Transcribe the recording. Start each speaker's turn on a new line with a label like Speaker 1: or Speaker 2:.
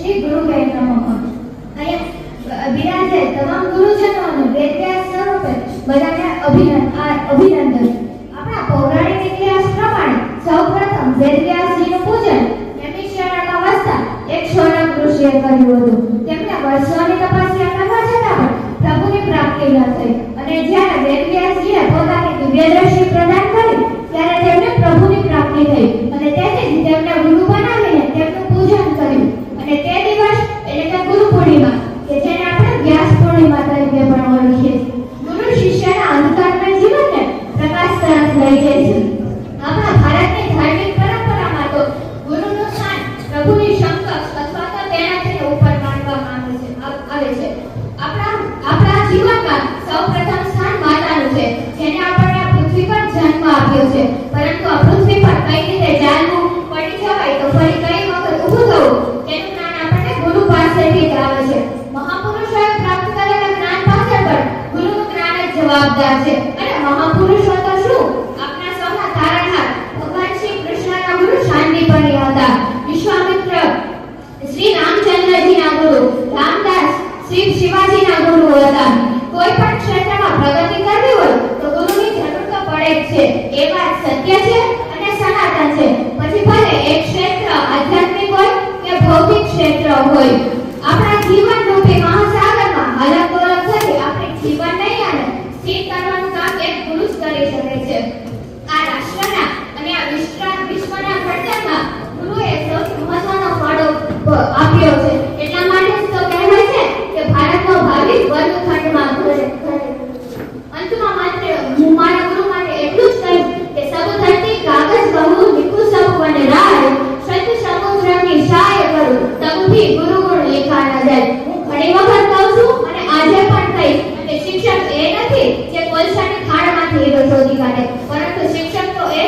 Speaker 1: શ્રી ગુરુદેવ નમઃ. અહીંયા બિરાજે તમામ ગુરુજનોને વેદવ્યાસ સ્વરૂપે બધાને અભિનંદન. આપણા પૌરાણિક ઇતિહાસ પ્રમાણે સૌપ્રથમ વેદવ્યાસજીનું પૂજન એમની શાળામાં વસતા એક શૌનક ઋષિએ કર્યું હતું. તેમને વર્ષોની તપસ્યા કરવા છતાં પણ પ્રભુની પ્રાપ્તિ ન થઈ અને જ્યારે વેદવ્યાસજીએ પોતાની દિવ્ય દ્રષ્ટિ પ્રદાન કરી ત્યારે તેમને પ્રભુની પ્રાપ્તિ થઈ અને તેથી જ તેમને ગુરુ બનાવીને તેમનું પૂજન કર્યું. અને તે દિવસ એટલે કે ગુરુ પૂર્ણિમા કે જેને આપણે વ્યાસ પૂર્ણિમા તરીકે પણ ઓળખીએ છીએ. ગુરુ શિષ્યના અંધકારના જીવનને પ્રકાશ તરફ લઈ જાય છે. આપણા ભારતની ધાર્મિક પરંપરામાં તો ગુરુનું સ્થાન પ્રભુની સમકક્ષ અથવા તો તેનાથી ઉપર માનવામાં આવે છે. આપણા જીવનમાં સૌપ્રથમ સ્થાન માતાનું છે, જેને આપણને આ પૃથ્વી પર જન્મ આપ્યો છે. પરંતુ આ પૃથ્વી પર કઈ રીતે ચાલવું, પડી જવાય તો ફરી કઈ વખત ઊભું થવું, તેનું જ્ઞાન આપણને ગુરુ પાસેથી જ આવે છે. મહાપુરુષોએ પ્રાપ્ત કરેલા જ્ઞાન પાછળ પણ ગુરુનું જ્ઞાન જ જવાબદાર છે. અને મહાપુરુષો તો શું, આપણા સૌના તારણહાર ભગવાન શ્રી કૃષ્ણના ગુરુ શાંતિપની હતા. વિશ્વામિત્ર શ્રી રામચંદ્રજીના ગુરુ, રામદાસ શ્રી શિવાજીના ગુરુ હતા. કોઈ પણ ક્ષેત્રમાં પ્રગતિ કરવી હોય તો ગુરુની જરૂર તો પડે જ છે. એ વાત સત્ય છે અને સનાતન છે. પછી ભલે એક ક્ષેત્ર આધ્યાત્મિક હોય કે ભૌતિક ક્ષેત્ર હોય, આપણા જીવન રૂપી મહાસાગરમાં હલનદોલન કરી આપણે જીવન નૈયાને સ્થિર કરવાનું કામ એક ગુરુ જ કરી શકે છે. આ રાષ્ટ્રના અને આ વિશ્વના ઘડતરમાં ગુરુએ સૌથી મહત્વનો ફાળો આપ્યો છે. એટલા માટે જ તો કહેવાય છે કે ભારતનો ભાવિ વર્ગખંડમાં ઘરે. અંતમાં માત્ર હું મારા ગુરુ માટે એટલું જ કહીશ કે સબ ધરતી કાગજ કહું લીખું સબ વન રાય, સત સમુદ્રની સાય કરું તબ ભી ગુરુ ગુણ લેખા ન જાય. હું ઘણી વખત કહું છું અને આજે પણ કહીશ કે શિક્ષક એ નથી જે કોલસાની થાળમાંથી હીરો શોધી કાઢે, પરંતુ શિક્ષક તો એ